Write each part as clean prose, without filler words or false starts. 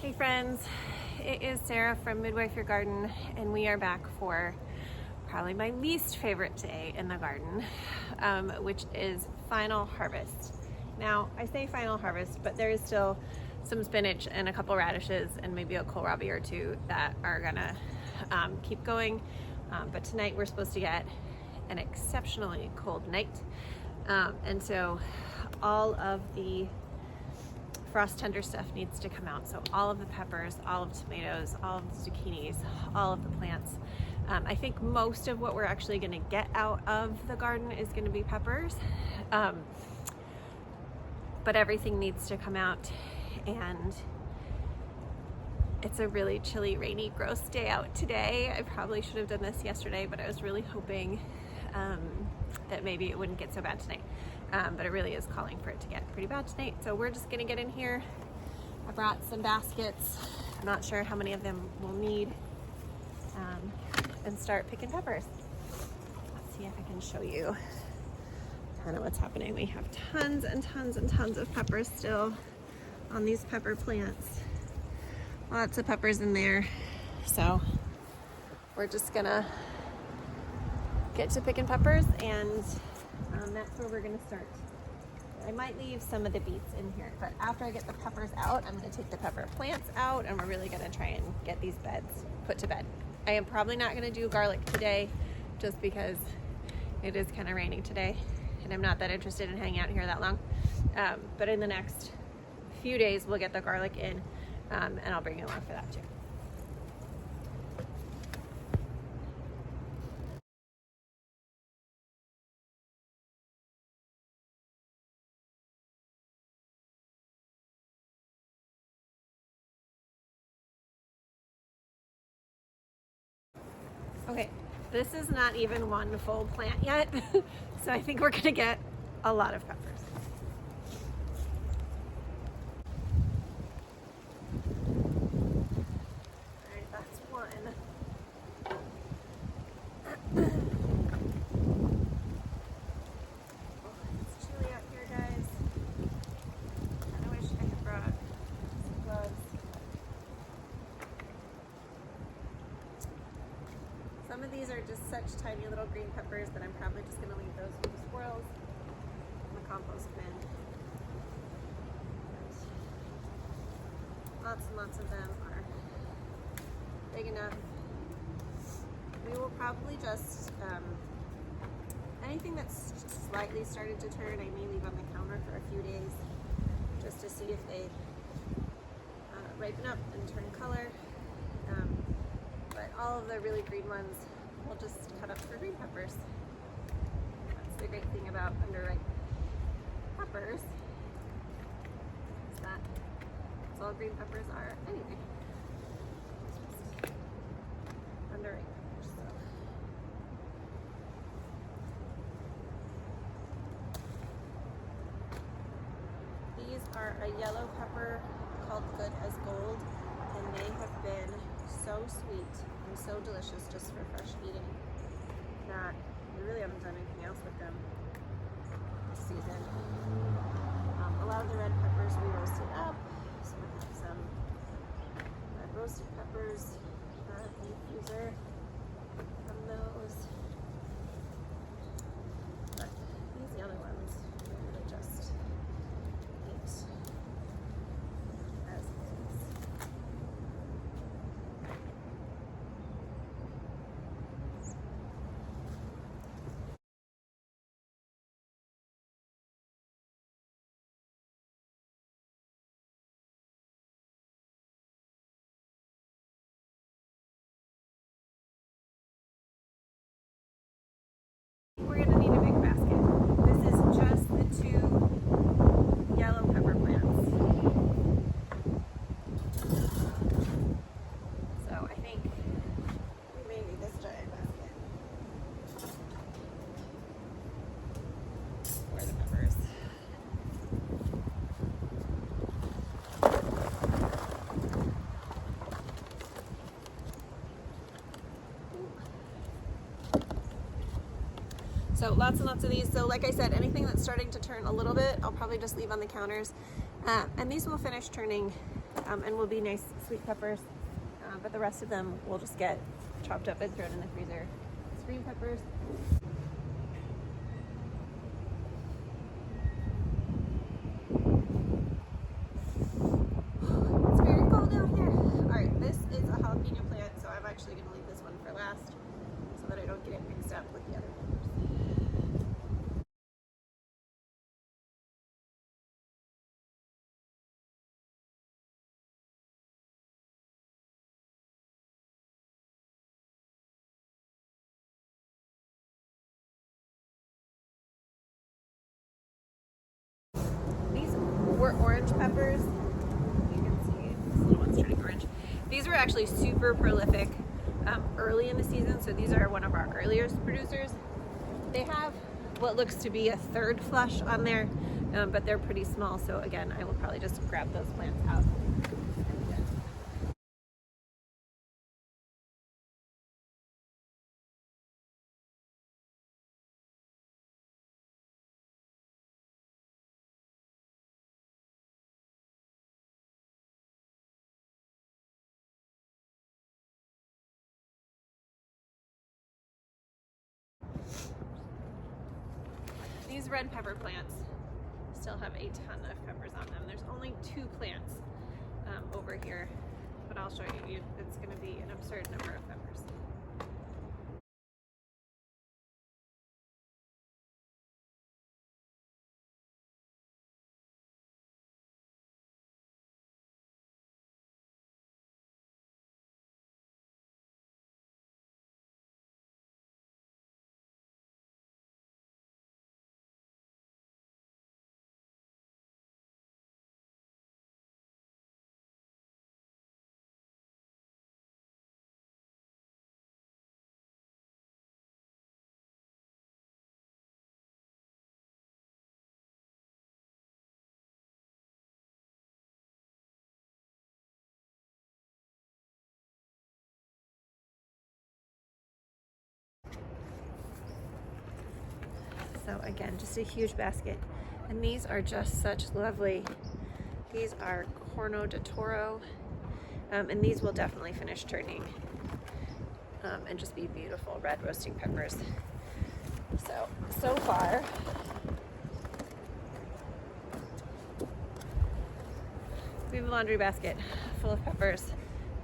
Hey friends, it is Sarah from Midwife Your Garden, and we are back for probably my least favorite day in the garden, which is final harvest. Now, I say final harvest, but there is still some spinach and a couple radishes and maybe a kohlrabi or two that are gonna keep going. But tonight we're supposed to get an exceptionally cold night. And so all of the frost tender stuff needs to come out. So all of the peppers, all of the tomatoes, all of the zucchinis, all of the plants. I think most of what we're actually going to get out of the garden is going to be peppers. But everything needs to come out, and it's a really chilly, rainy, gross day out today. I probably should have done this yesterday, but I was really hoping that maybe it wouldn't get so bad tonight. But it really is calling for it to get pretty bad tonight. So we're just gonna get in here. I brought some baskets. I'm not sure how many of them we'll need, and start picking peppers. Let's see if I can show you kind of what's happening. We have tons and tons and tons of peppers still on these pepper plants. Lots of peppers in there. So we're just gonna get to picking peppers, and that's where we're gonna start. I might leave some of the beets in here, but after I get the peppers out, I'm gonna take the pepper plants out, and we're really gonna try and get these beds put to bed. I am probably not gonna do garlic today, just because it is kind of raining today, and I'm not that interested in hanging out here that long. But in the next few days, we'll get the garlic in, and I'll bring you along for that too. Okay, this is not even one full plant yet, so I think we're gonna get a lot of peppers. All right, that's one. Oh, it's chilly out here, guys. I kinda wish I had brought some gloves. Some of these are just such tiny little green peppers that I'm probably just going to leave those for the squirrels in the compost bin. But lots and lots of them are big enough. We will probably just, anything that's slightly started to turn, I may leave on the counter for a few days just to see if they ripen up and turn color. But all of the really green ones we'll just cut up for green peppers. That's the great thing about underripe peppers, is that that's all green peppers are anyway. It's just underripe peppers. So. These are a yellow pepper called Good as Gold, and they have been so sweet and so delicious just for fresh eating that we really haven't done anything else with them this season. A lot of the red peppers we roasted up, so we have some red roasted peppers in the freezer from those. But these yellow ones we really just eat as is. We're going to need a big basket. This is just the 2 yellow pepper plants. So I think we may need this giant basket for the peppers. So lots and lots of these. So like I said, anything that's starting to turn a little bit, I'll probably just leave on the counters. And these will finish turning and will be nice sweet peppers. But the rest of them will just get chopped up and thrown in the freezer. It's green peppers. It's very cold down here. All right, this is a jalapeno plant, so I'm actually going to leave this one for last so that I don't get it mixed up with the other peppers. These were orange peppers. You can see this little one's turning orange. These were actually super prolific early in the season, so these are one of our earliest producers. They have what looks to be a third flush on there, but they're pretty small, so again, I will probably just grab those plants out. These red pepper plants still have a ton of peppers on them. There's only 2 plants over here, but I'll show you. It's going to be an absurd number of peppers. So again, just a huge basket. And these are just such lovely, these are Corno de Toro, and these will definitely finish turning and just be beautiful red roasting peppers. So far, we have a laundry basket full of peppers,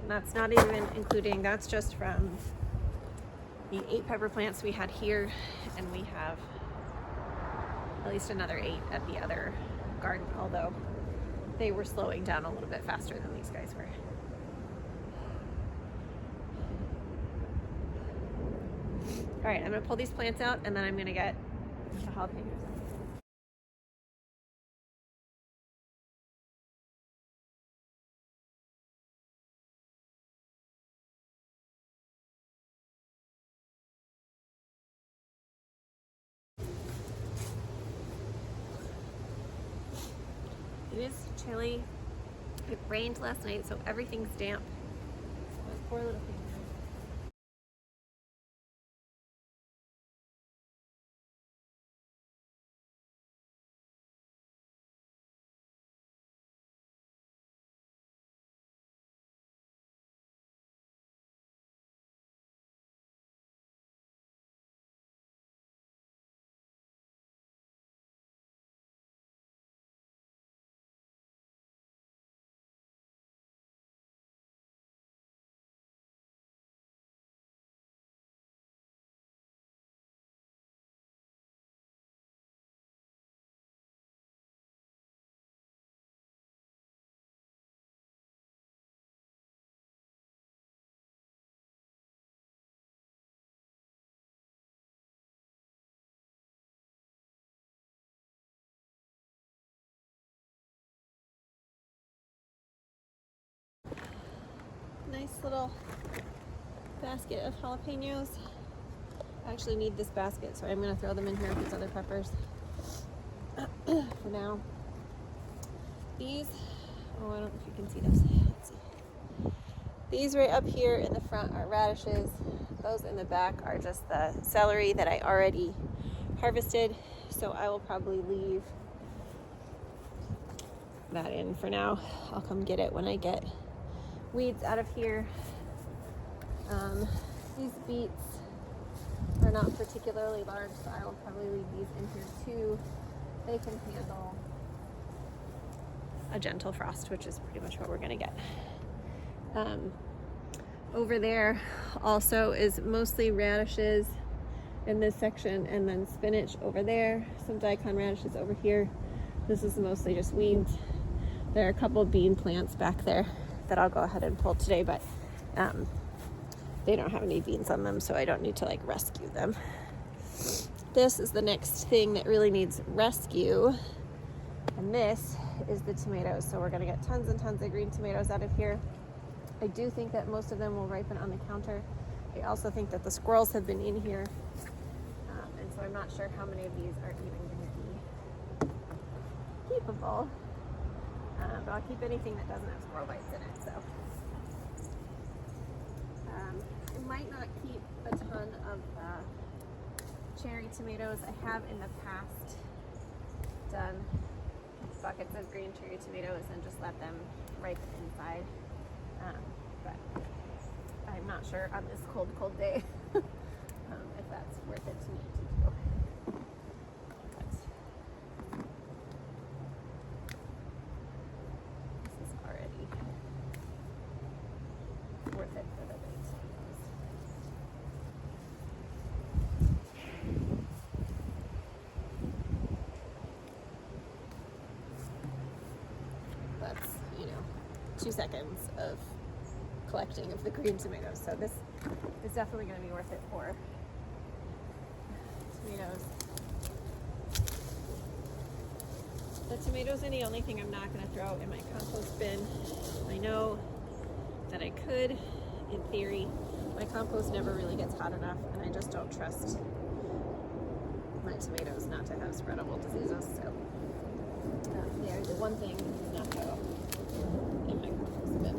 and that's not even including, that's just from the 8 pepper plants we had here, and we have at least another 8 at the other garden, although they were slowing down a little bit faster than these guys were. All right, I'm gonna pull these plants out, and then I'm gonna get the jalapenos. It is chilly. It rained last night, so everything's damp. Those poor little things. Nice little basket of jalapenos. I actually need this basket, so I'm going to throw them in here with these other peppers for now. These, oh, I don't know if you can see this. Let's see. These right up here in the front are radishes. Those in the back are just the celery that I already harvested, so I will probably leave that in for now. I'll come get it when I get weeds out of here. These beets are not particularly large, so I will probably leave these in here too. They can handle a gentle frost, which is pretty much what we're gonna get. Over there also is mostly radishes in this section, and then spinach over there, some daikon radishes over here. This is mostly just weeds. There are a couple of bean plants back there that I'll go ahead and pull today, but they don't have any beans on them, so I don't need to like rescue them. This is the next thing that really needs rescue, and this is the tomatoes. So we're gonna get tons and tons of green tomatoes out of here. I do think that most of them will ripen on the counter. I also think that the squirrels have been in here, and so I'm not sure how many of these are even gonna be keepable, but I'll keep anything that doesn't have squirrel bites in it. So I might not keep a ton of cherry tomatoes. I have in the past done buckets of green cherry tomatoes and just let them ripen inside, but I'm not sure on this cold day if that's worth it to me to do. But this is already worth it for the weight. That's, 2 seconds of collecting of the green tomatoes. So this is definitely going to be worth it for tomatoes. The tomatoes are the only thing I'm not going to throw in my compost bin. I know that I could, in theory. My compost never really gets hot enough, and I just don't trust my tomatoes not to have spreadable diseases. So they are the one thing not to go in my compost bin.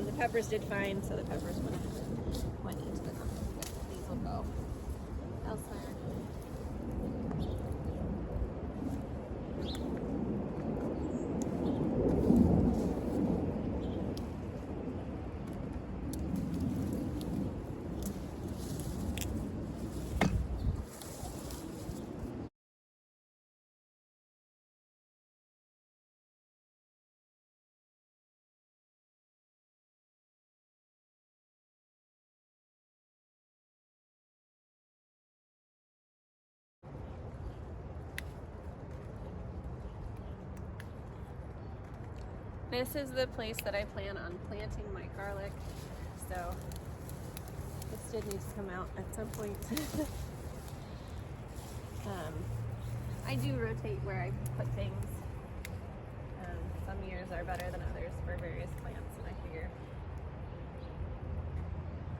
The peppers did fine, so the peppers went into the compost bin. These will go elsewhere. This is the place that I plan on planting my garlic, so this did need to come out at some point. I do rotate where I put things. Some years are better than others for various plants, and I figure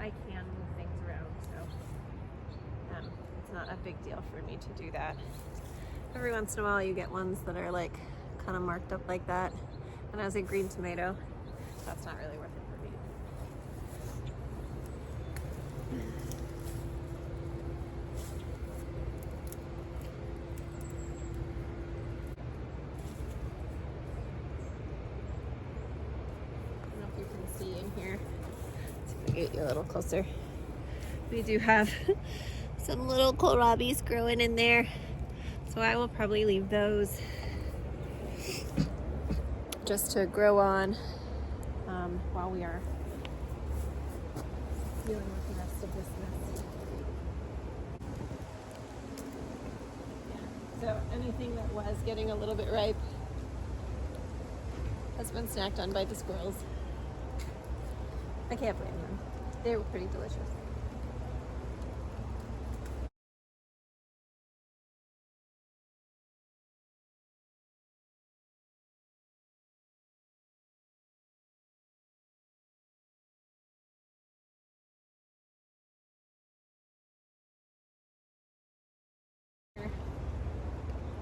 I can move things around, so it's not a big deal for me to do that. Every once in a while you get ones that are like kind of marked up like that. And as a green tomato, that's not really worth it for me. I don't know if you can see in here. Let's see if I get you a little closer. We do have some little kohlrabis growing in there, so I will probably leave those just to grow on while we are dealing with the rest of this mess. Yeah. So anything that was getting a little bit ripe has been snacked on by the squirrels. I can't blame them. They were pretty delicious.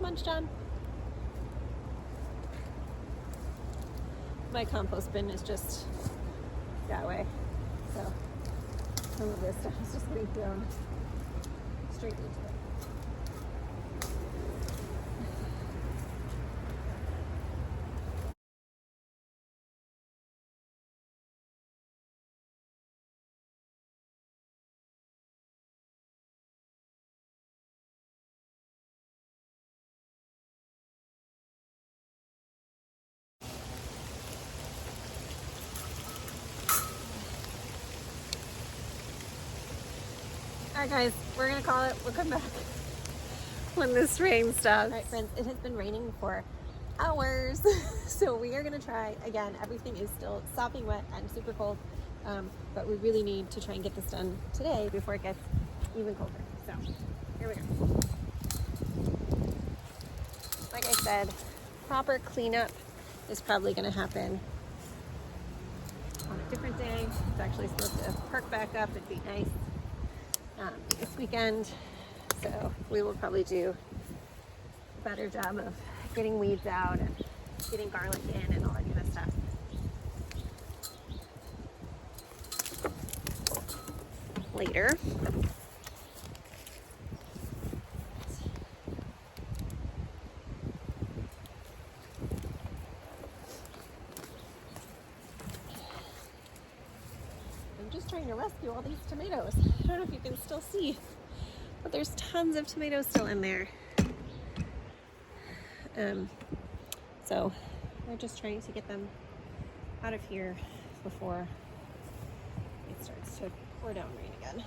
Munch John. My compost bin is just that way, so some of this stuff is just getting thrown straight into it. Alright guys, we're gonna call it. We'll come back when this rain stops. Alright friends, it has been raining for hours. So we are gonna try again. Everything is still sopping wet and super cold. But we really need to try and get this done today before it gets even colder. So here we go. Like I said, proper cleanup is probably gonna happen on a different day. It's actually supposed to perk back up. It'd be nice this weekend. So we will probably do a better job of getting weeds out and getting garlic in and all that kind of stuff. Later. I'm just trying to rescue all these tomatoes. I don't know if you can still see, but there's tons of tomatoes still in there. So we're just trying to get them out of here before it starts to pour down rain again.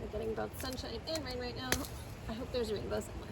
We're getting both sunshine and rain right now. I hope there's a rainbow somewhere.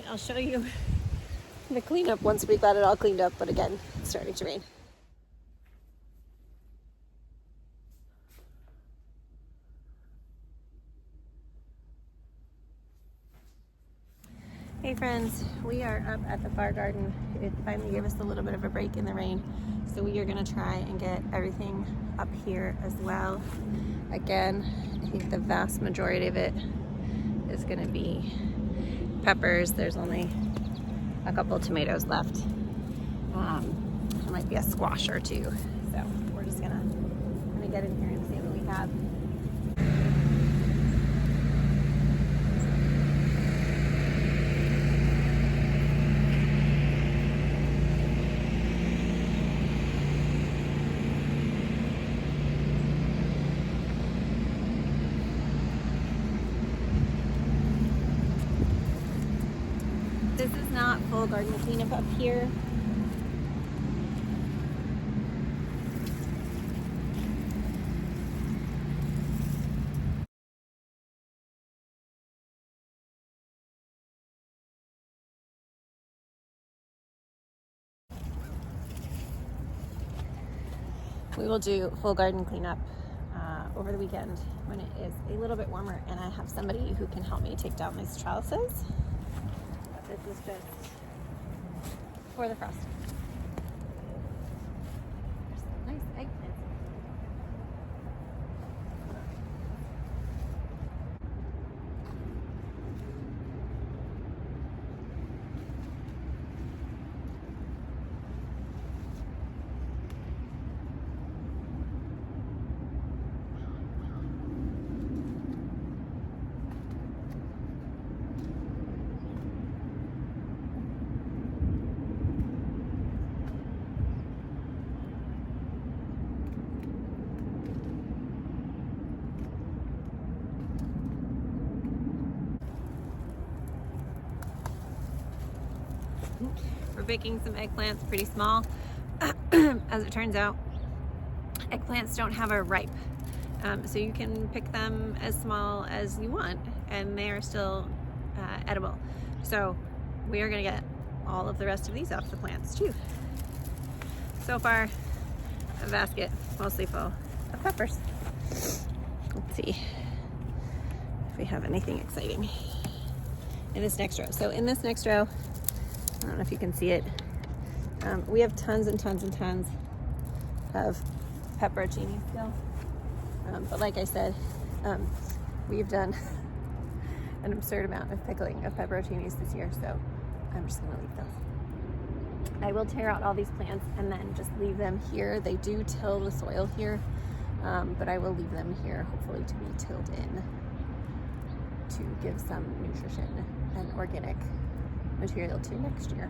I'll show you the cleanup once we've got it all cleaned up, but again, it's starting to rain. Hey friends, we are up at the Far Garden. It finally gave us a little bit of a break in the rain, so we are gonna try and get everything up here as well. Again, I think the vast majority of it is gonna be peppers. There's only a couple of tomatoes left. There might be a squash or two. So we're just gonna get in here and see what we have. This is not full garden cleanup up here. We will do full garden cleanup over the weekend when it is a little bit warmer and I have somebody who can help me take down these trellises. This is just for the frosting. There's some nice eggplants. We're baking some eggplants, pretty small. As it turns out, eggplants don't have a ripe. So you can pick them as small as you want and they are still edible. So we are gonna get all of the rest of these off the plants too. So far, a basket mostly full of peppers. Let's see if we have anything exciting in this next row. So in this next row, I don't know if you can see it, we have tons and tons and tons of pepperoncini still. But like I said, we've done an absurd amount of pickling of pepperoncinis this year, so I'm just gonna leave those. I will tear out all these plants and then just leave them here. They do till the soil here, but I will leave them here, hopefully to be tilled in to give some nutrition and organic material to next year.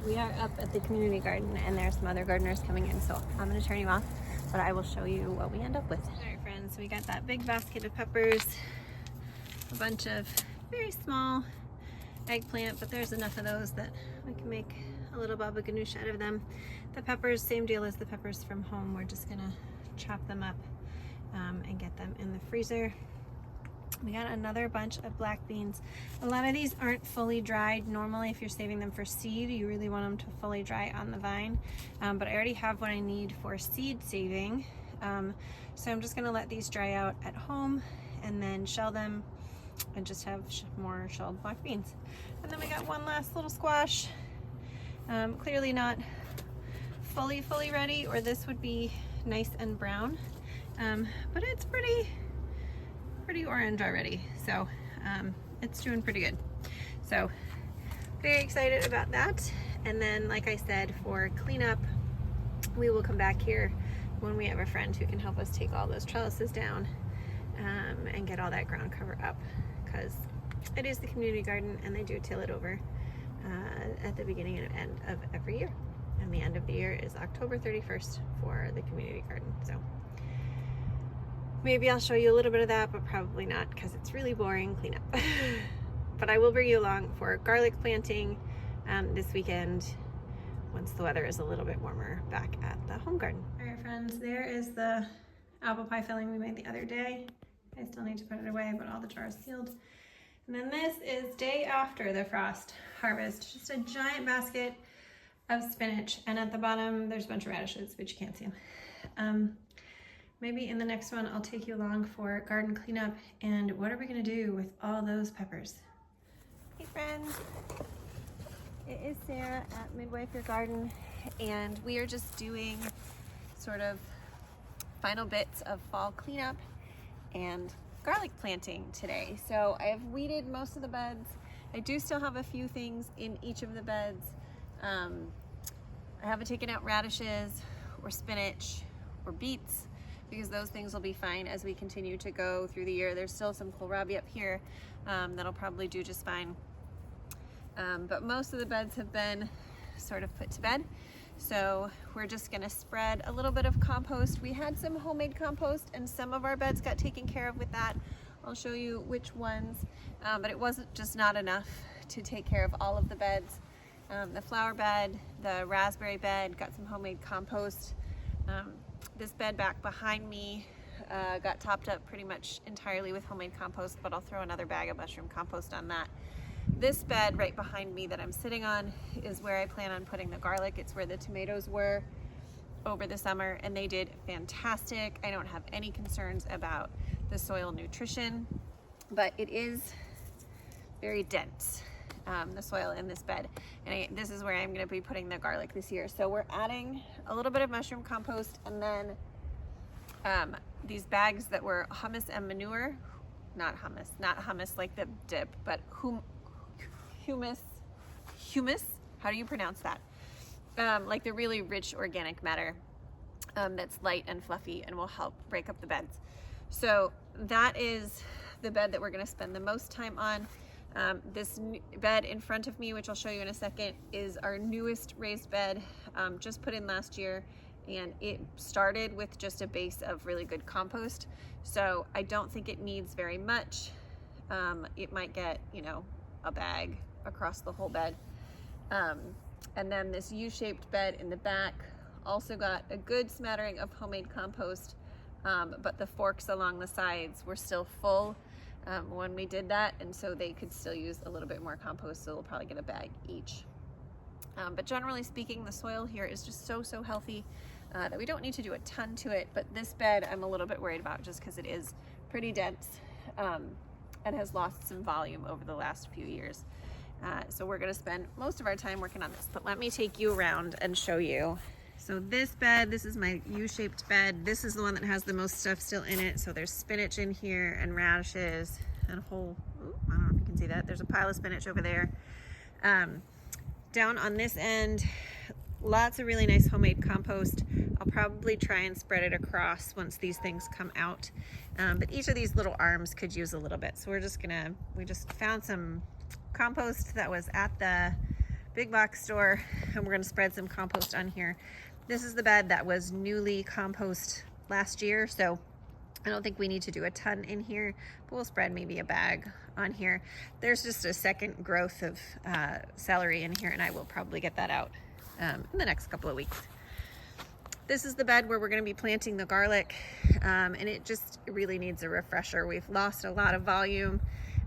We are up at the community garden and there's some other gardeners coming in, so I'm going to turn you off, but I will show you what we end up with. All right, friends, so we got that big basket of peppers, a bunch of very small eggplant, but there's enough of those that we can make a little baba ganoush out of them. The peppers, same deal as the peppers from home. We're just going to chop them up and get them in the freezer. We got another bunch of black beans. A lot of these aren't fully dried. Normally, if you're saving them for seed, you really want them to fully dry on the vine. But I already have what I need for seed saving. So I'm just gonna let these dry out at home and then shell them and just have more shelled black beans. And then we got one last little squash. Clearly not fully ready, or this would be nice and brown. But it's pretty orange already, so it's doing pretty good. So very excited about that. And then, like I said, for cleanup, we will come back here when we have a friend who can help us take all those trellises down and get all that ground cover up, because it is the community garden and they do till it over at the beginning and end of every year. And the end of the year is October 31st for the community garden. So maybe I'll show you a little bit of that, but probably not, because it's really boring cleanup. But I will bring you along for garlic planting this weekend once the weather is a little bit warmer back at the home garden. All right, friends, there is the apple pie filling we made the other day. I still need to put it away, but all the jars sealed. And then this is day after the frost harvest, just a giant basket of spinach. And at the bottom, there's a bunch of radishes, but you can't see them. Maybe in the next one, I'll take you along for garden cleanup and what are we gonna do with all those peppers? Hey friends, it is Sarah at Midwife Garden, and we are just doing sort of final bits of fall cleanup and garlic planting today. So I have weeded most of the beds. I do still have a few things in each of the beds. I haven't taken out radishes or spinach or beets, because those things will be fine as we continue to go through the year. There's still some kohlrabi up here that'll probably do just fine. But most of the beds have been sort of put to bed. So we're just gonna spread a little bit of compost. We had some homemade compost and some of our beds got taken care of with that. I'll show you which ones, but it wasn't just not enough to take care of all of the beds. The flower bed, the raspberry bed, got some homemade compost. This bed back behind me got topped up pretty much entirely with homemade compost, but I'll throw another bag of mushroom compost on that. This bed right behind me that I'm sitting on is where I plan on putting the garlic. It's where the tomatoes were over the summer, and they did fantastic. I don't have any concerns about the soil nutrition, but it is very dense, the soil in this bed. And this is where I'm gonna be putting the garlic this year. So we're adding a little bit of mushroom compost, and then these bags that were hummus and manure, not hummus like the dip, but humus, how do you pronounce that? Like the really rich organic matter that's light and fluffy and will help break up the beds. So that is the bed that we're gonna spend the most time on. This bed in front of me, which I'll show you in a second, is our newest raised bed, just put in last year, and it started with just a base of really good compost. So I don't think it needs very much. It might get, you know, a bag across the whole bed. And then this U-shaped bed in the back also got a good smattering of homemade compost, but the forks along the sides were still full when we did that, and so they could still use a little bit more compost, so they'll probably get a bag each. But generally speaking, the soil here is just so healthy that we don't need to do a ton to it, but this bed I'm a little bit worried about just because it is pretty dense and has lost some volume over the last few years. So we're gonna spend most of our time working on this, but let me take you around and show you. So this bed, this is my U-shaped bed. This is the one that has the most stuff still in it. So there's spinach in here and radishes and a whole, I don't know if you can see that. There's a pile of spinach over there. Down on this end, lots of really nice homemade compost. I'll probably try and spread it across once these things come out. But each of these little arms could use a little bit. So we just found some compost that was at the big box store, and we're gonna spread some compost on here. This is the bed that was newly compost last year, so I don't think we need to do a ton in here, but we'll spread maybe a bag on here. There's just a second growth of celery in here, and I will probably get that out in the next couple of weeks. This is the bed where we're going to be planting the garlic, and it just really needs a refresher. We've lost a lot of volume,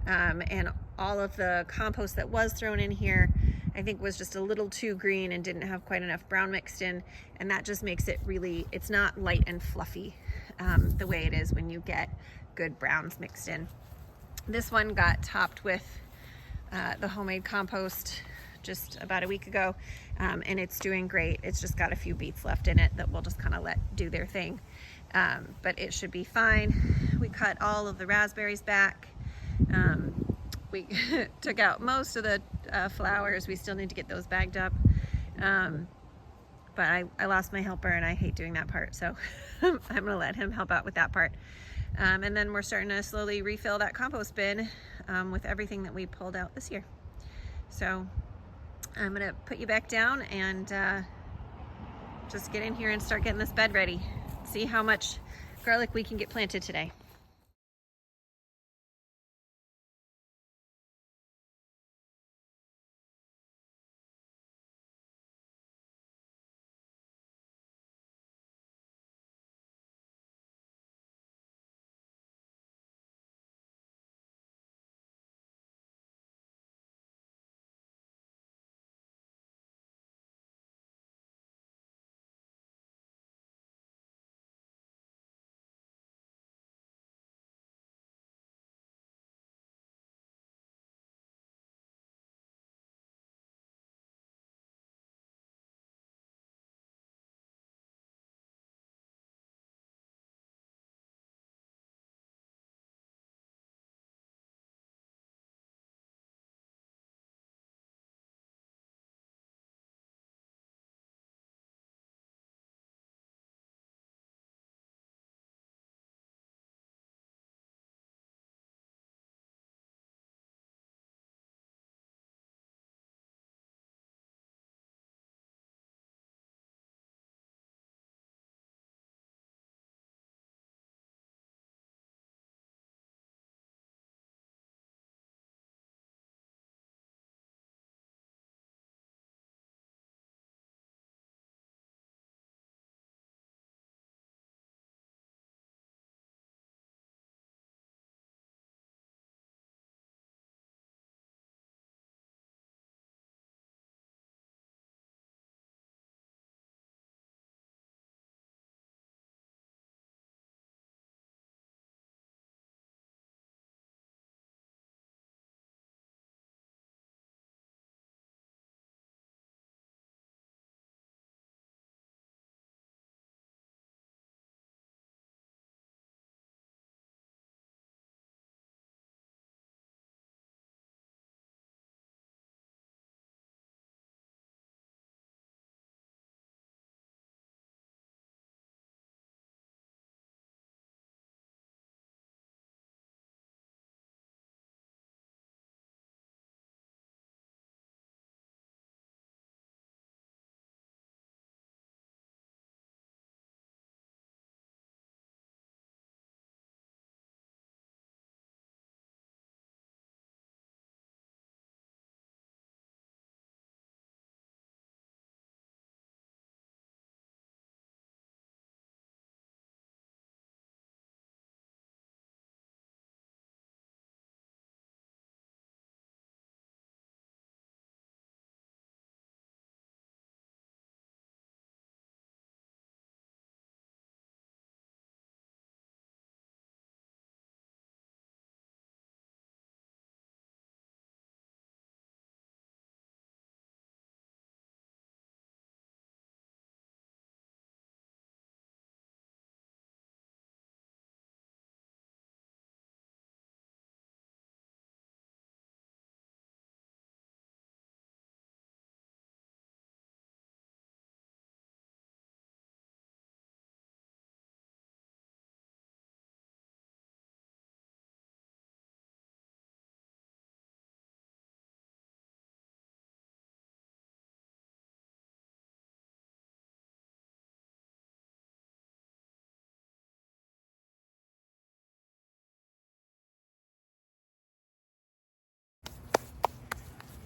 and all of the compost that was thrown in here I think was just a little too green and didn't have quite enough brown mixed in, and that just makes it really, it's not light and fluffy the way it is when you get good browns mixed in. This one got topped with the homemade compost just about a week ago, and it's doing great. It's just got a few beets left in it that we'll just kind of let do their thing, but it should be fine. We cut all of the raspberries back. We took out most of the flowers. We still need to get those bagged up, but I lost my helper and I hate doing that part, so I'm gonna let him help out with that part. And then we're starting to slowly refill that compost bin with everything that we pulled out this year. So I'm gonna put you back down and just get in here and start getting this bed ready. See how much garlic we can get planted today.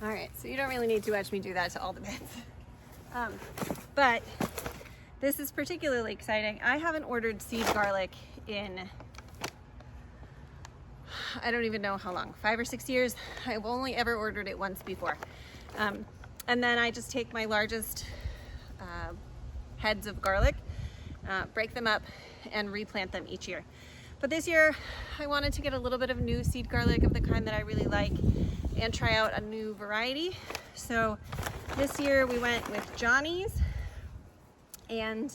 All right, so you don't really need to watch me do that to all the bits. But this is particularly exciting. I haven't ordered seed garlic in, I don't even know how long, 5 or 6 years. I've only ever ordered it once before. And then I just take my largest heads of garlic, break them up, and replant them each year. But this year, I wanted to get a little bit of new seed garlic of the kind that I really like and try out a new variety. So this year we went with Johnny's, and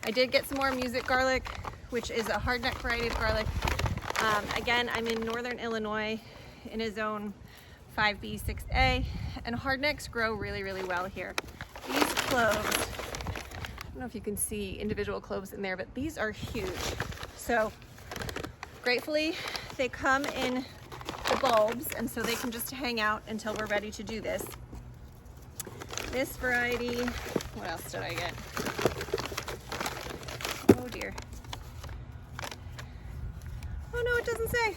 I did get some more music garlic, which is a hardneck variety of garlic. Again, I'm in northern Illinois in a zone 5B, 6A, and hardnecks grow really, really well here. These cloves, I don't know if you can see individual cloves in there, but these are huge. So gratefully, they come in the bulbs, and so they can just hang out until we're ready to do this. This variety, what else did I get? Oh dear. Oh no, it doesn't say.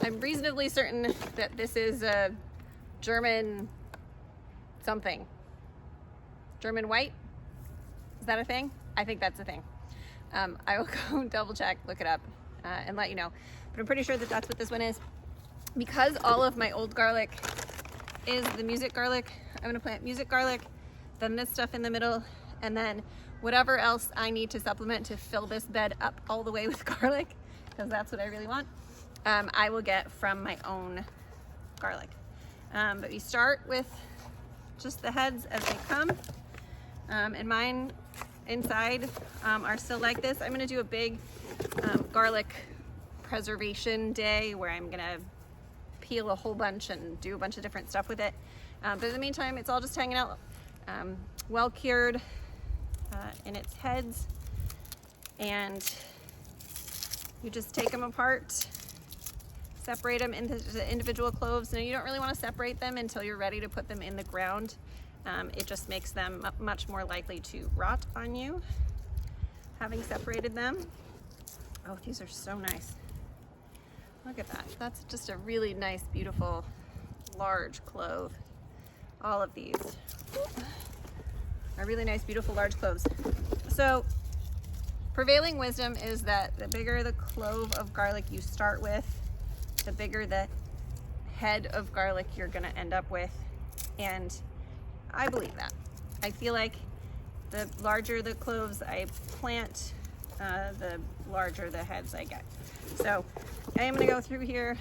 I'm reasonably certain that this is a German something. German white? Is that a thing? I think that's a thing. I will go double check, look it up, and let you know. But I'm pretty sure that that's what this one is. Because all of my old garlic is the music garlic, I'm gonna plant music garlic, then this stuff in the middle, and then whatever else I need to supplement to fill this bed up all the way with garlic, because that's what I really want, I will get from my own garlic. But we start with just the heads as they come. And mine inside are still like this. I'm gonna do a big garlic preservation day where I'm gonna peel a whole bunch and do a bunch of different stuff with it. But in the meantime, it's all just hanging out well cured in its heads. And you just take them apart, separate them into the individual cloves. Now you don't really want to separate them until you're ready to put them in the ground. It just makes them much more likely to rot on you, having separated them. Oh, these are so nice. Look at that. That's just a really nice, beautiful, large clove. All of these are really nice, beautiful, large cloves. So prevailing wisdom is that the bigger the clove of garlic you start with, the bigger the head of garlic you're gonna end up with. And I believe that. I feel like the larger the cloves I plant, the larger the heads I get. So I am gonna go through here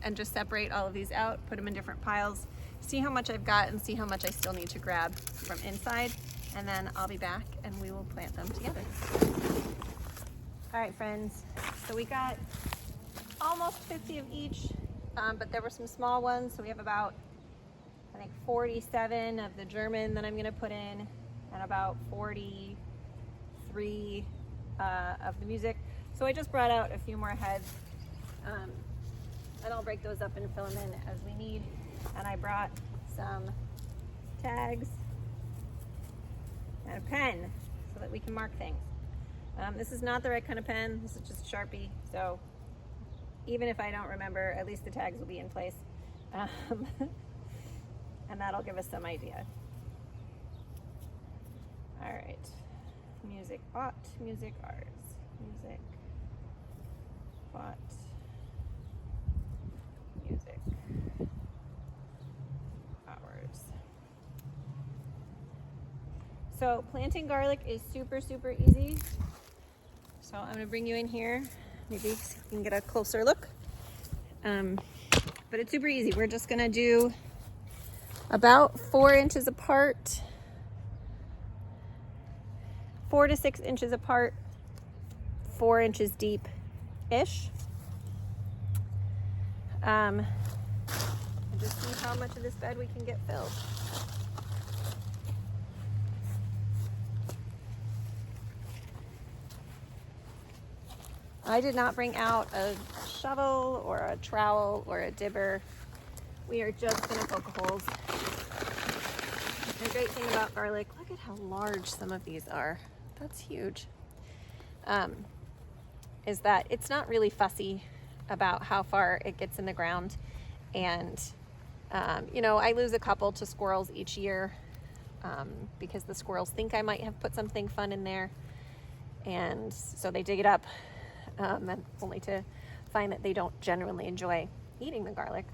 and just separate all of these out, put them in different piles, see how much I've got and see how much I still need to grab from inside, and then I'll be back and we will plant them together. All right, friends, so we got almost 50 of each, but there were some small ones, so we have about, I think, 47 of the German that I'm gonna put in, and about 43 of the music. So I just brought out a few more heads, and I'll break those up and fill them in as we need. And I brought some tags and a pen so that we can mark things. This is not the right kind of pen, this is just Sharpie, so even if I don't remember, at least the tags will be in place. And that'll give us some idea. All right, music bought, music ours, music bought, music ours. So planting garlic is super, super easy. So I'm gonna bring you in here, maybe you can get a closer look. But it's super easy. We're just gonna do about 4 inches apart, 4 to 6 inches apart, 4 inches deep-ish. And just see how much of this bed we can get filled. I did not bring out a shovel or a trowel or a dibber. We are just gonna poke holes. The great thing about garlic, look at how large some of these are. That's huge. Is that it's not really fussy about how far it gets in the ground, and You know, I lose a couple to squirrels each year because the squirrels think I might have put something fun in there. And so they dig it up, and only to find that they don't genuinely enjoy eating the garlic.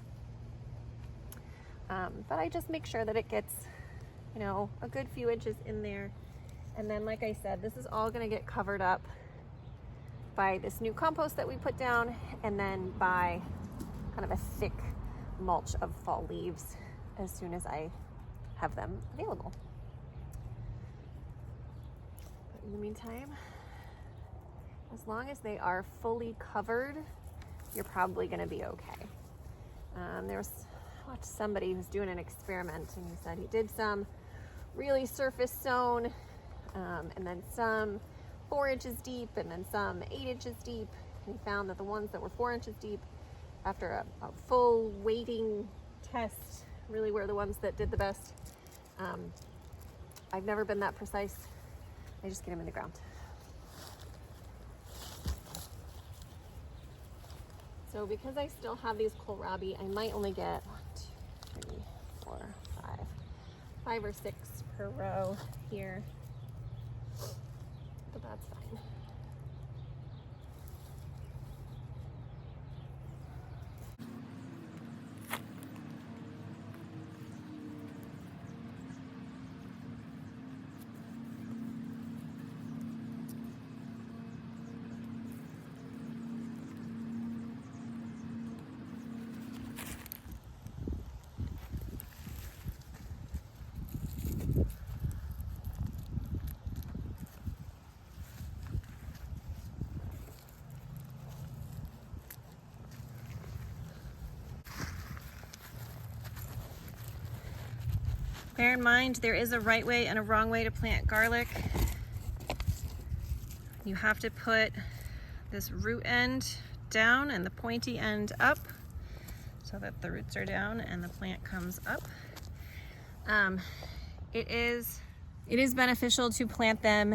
But I just make sure that it gets, you know, a good few inches in there. And then, like I said, this is all going to get covered up by this new compost that we put down, and then by kind of a thick mulch of fall leaves as soon as I have them available. But in the meantime, as long as they are fully covered, you're probably going to be okay. I watched somebody who's doing an experiment, and he said he did some really surface sown, and then some 4 inches deep, and then some 8 inches deep. And he found that the ones that were 4 inches deep, after a full weighting test, really were the ones that did the best. I've never been that precise. I just get them in the ground. So because I still have these kohlrabi, I might only get 1, 2, 3, 4, 5 or 6 per row here, but that's fine. Bear in mind, there is a right way and a wrong way to plant garlic. You have to put this root end down and the pointy end up so that the roots are down and the plant comes up. It is beneficial to plant them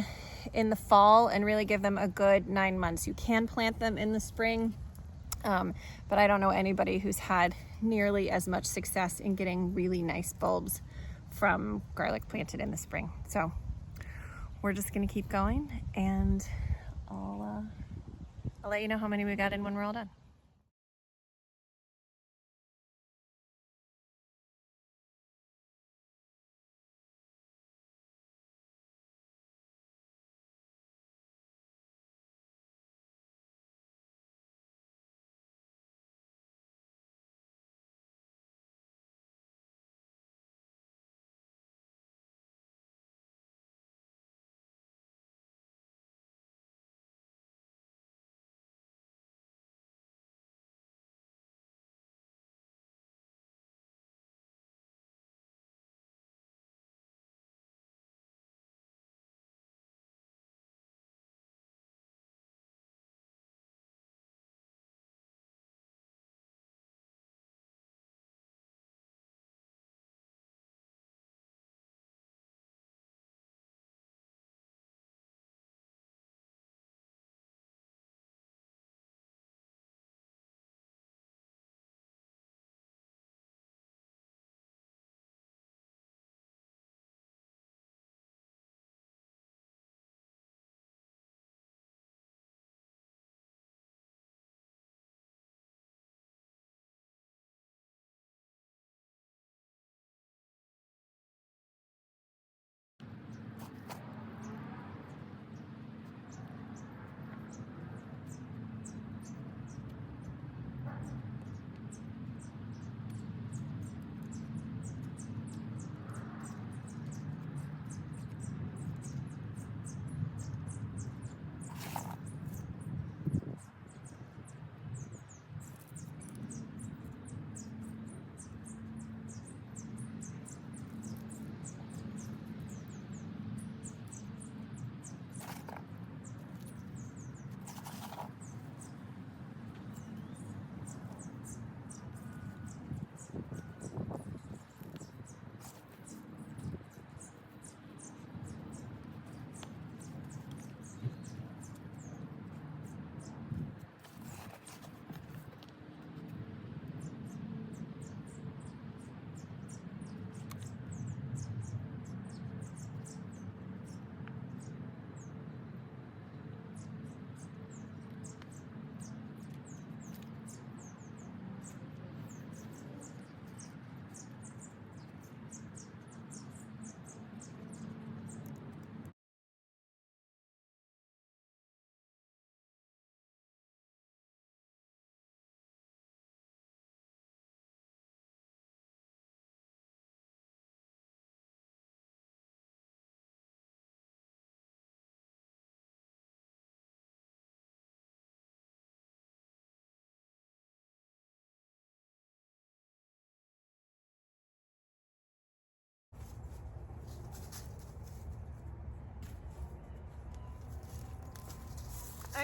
in the fall and really give them a good 9 months. You can plant them in the spring, but I don't know anybody who's had nearly as much success in getting really nice bulbs from garlic planted in the spring. So we're just gonna keep going, and I'll let you know how many we got in when we're all done.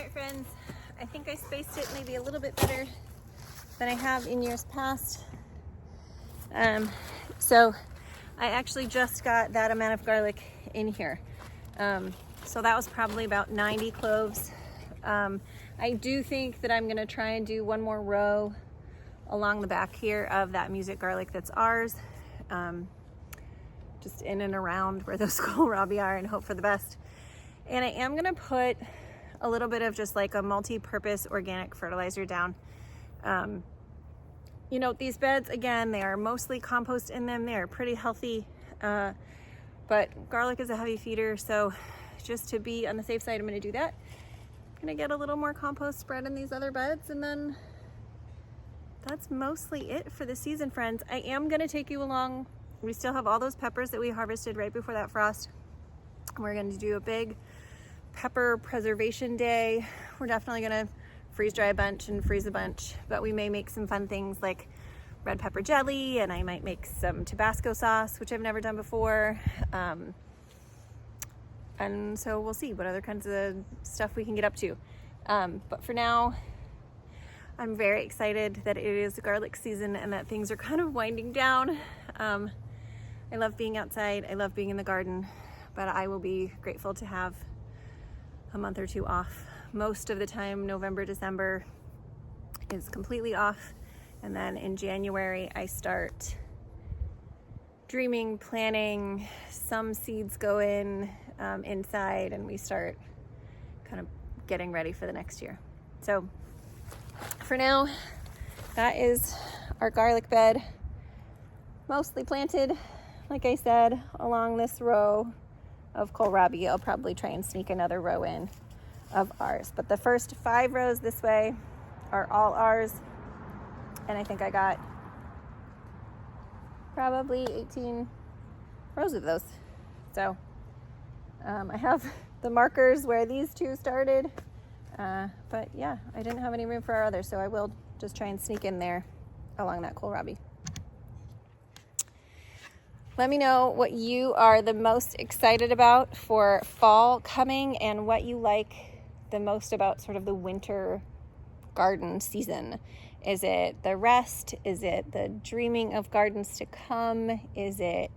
right, friends, I think I spaced it maybe a little bit better than I have in years past. So I actually just got that amount of garlic in here. So that was probably about 90 cloves. I do think that I'm gonna try and do one more row along the back here of that music garlic that's ours. Just in and around where those kohlrabi are, and hope for the best. And I am gonna put a little bit of just like a multi-purpose organic fertilizer down. You know, these beds, again, they are mostly compost in them. They are pretty healthy, but garlic is a heavy feeder, so just to be on the safe side, I'm gonna do that. I'm gonna get a little more compost spread in these other beds, and then that's mostly it for the season, friends. I am gonna take you along. We still have all those peppers that we harvested right before that frost. We're gonna do a big pepper preservation day. We're definitely gonna freeze dry a bunch and freeze a bunch, but we may make some fun things like red pepper jelly, and I might make some Tabasco sauce, which I've never done before. And so we'll see what other kinds of stuff we can get up to. But for now, I'm very excited that it is garlic season and that things are kind of winding down. I love being outside, I love being in the garden, but I will be grateful to have a month or two off. Most of the time, November, December is completely off. And then in January, I start dreaming, planning, some seeds go in inside, and we start kind of getting ready for the next year. So for now, that is our garlic bed, mostly planted, like I said, along this row of kohlrabi. I'll probably try and sneak another row in of ours, but the first 5 rows this way are all ours, and I think I got probably 18 rows of those. So I have the markers where these 2 started, but yeah, I didn't have any room for our others, so I will just try and sneak in there along that kohlrabi. Let me know what you are the most excited about for fall coming, and what you like the most about sort of the winter garden season. Is it the rest? Is it the dreaming of gardens to come? Is it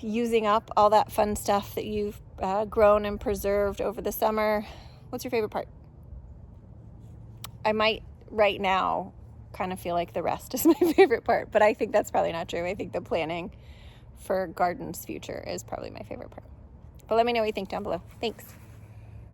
using up all that fun stuff that you've grown and preserved over the summer? What's your favorite part? I might right now kind of feel like the rest is my favorite part, but I think that's probably not true. I think the planning for gardens future is probably my favorite part. But let me know what you think down below. Thanks.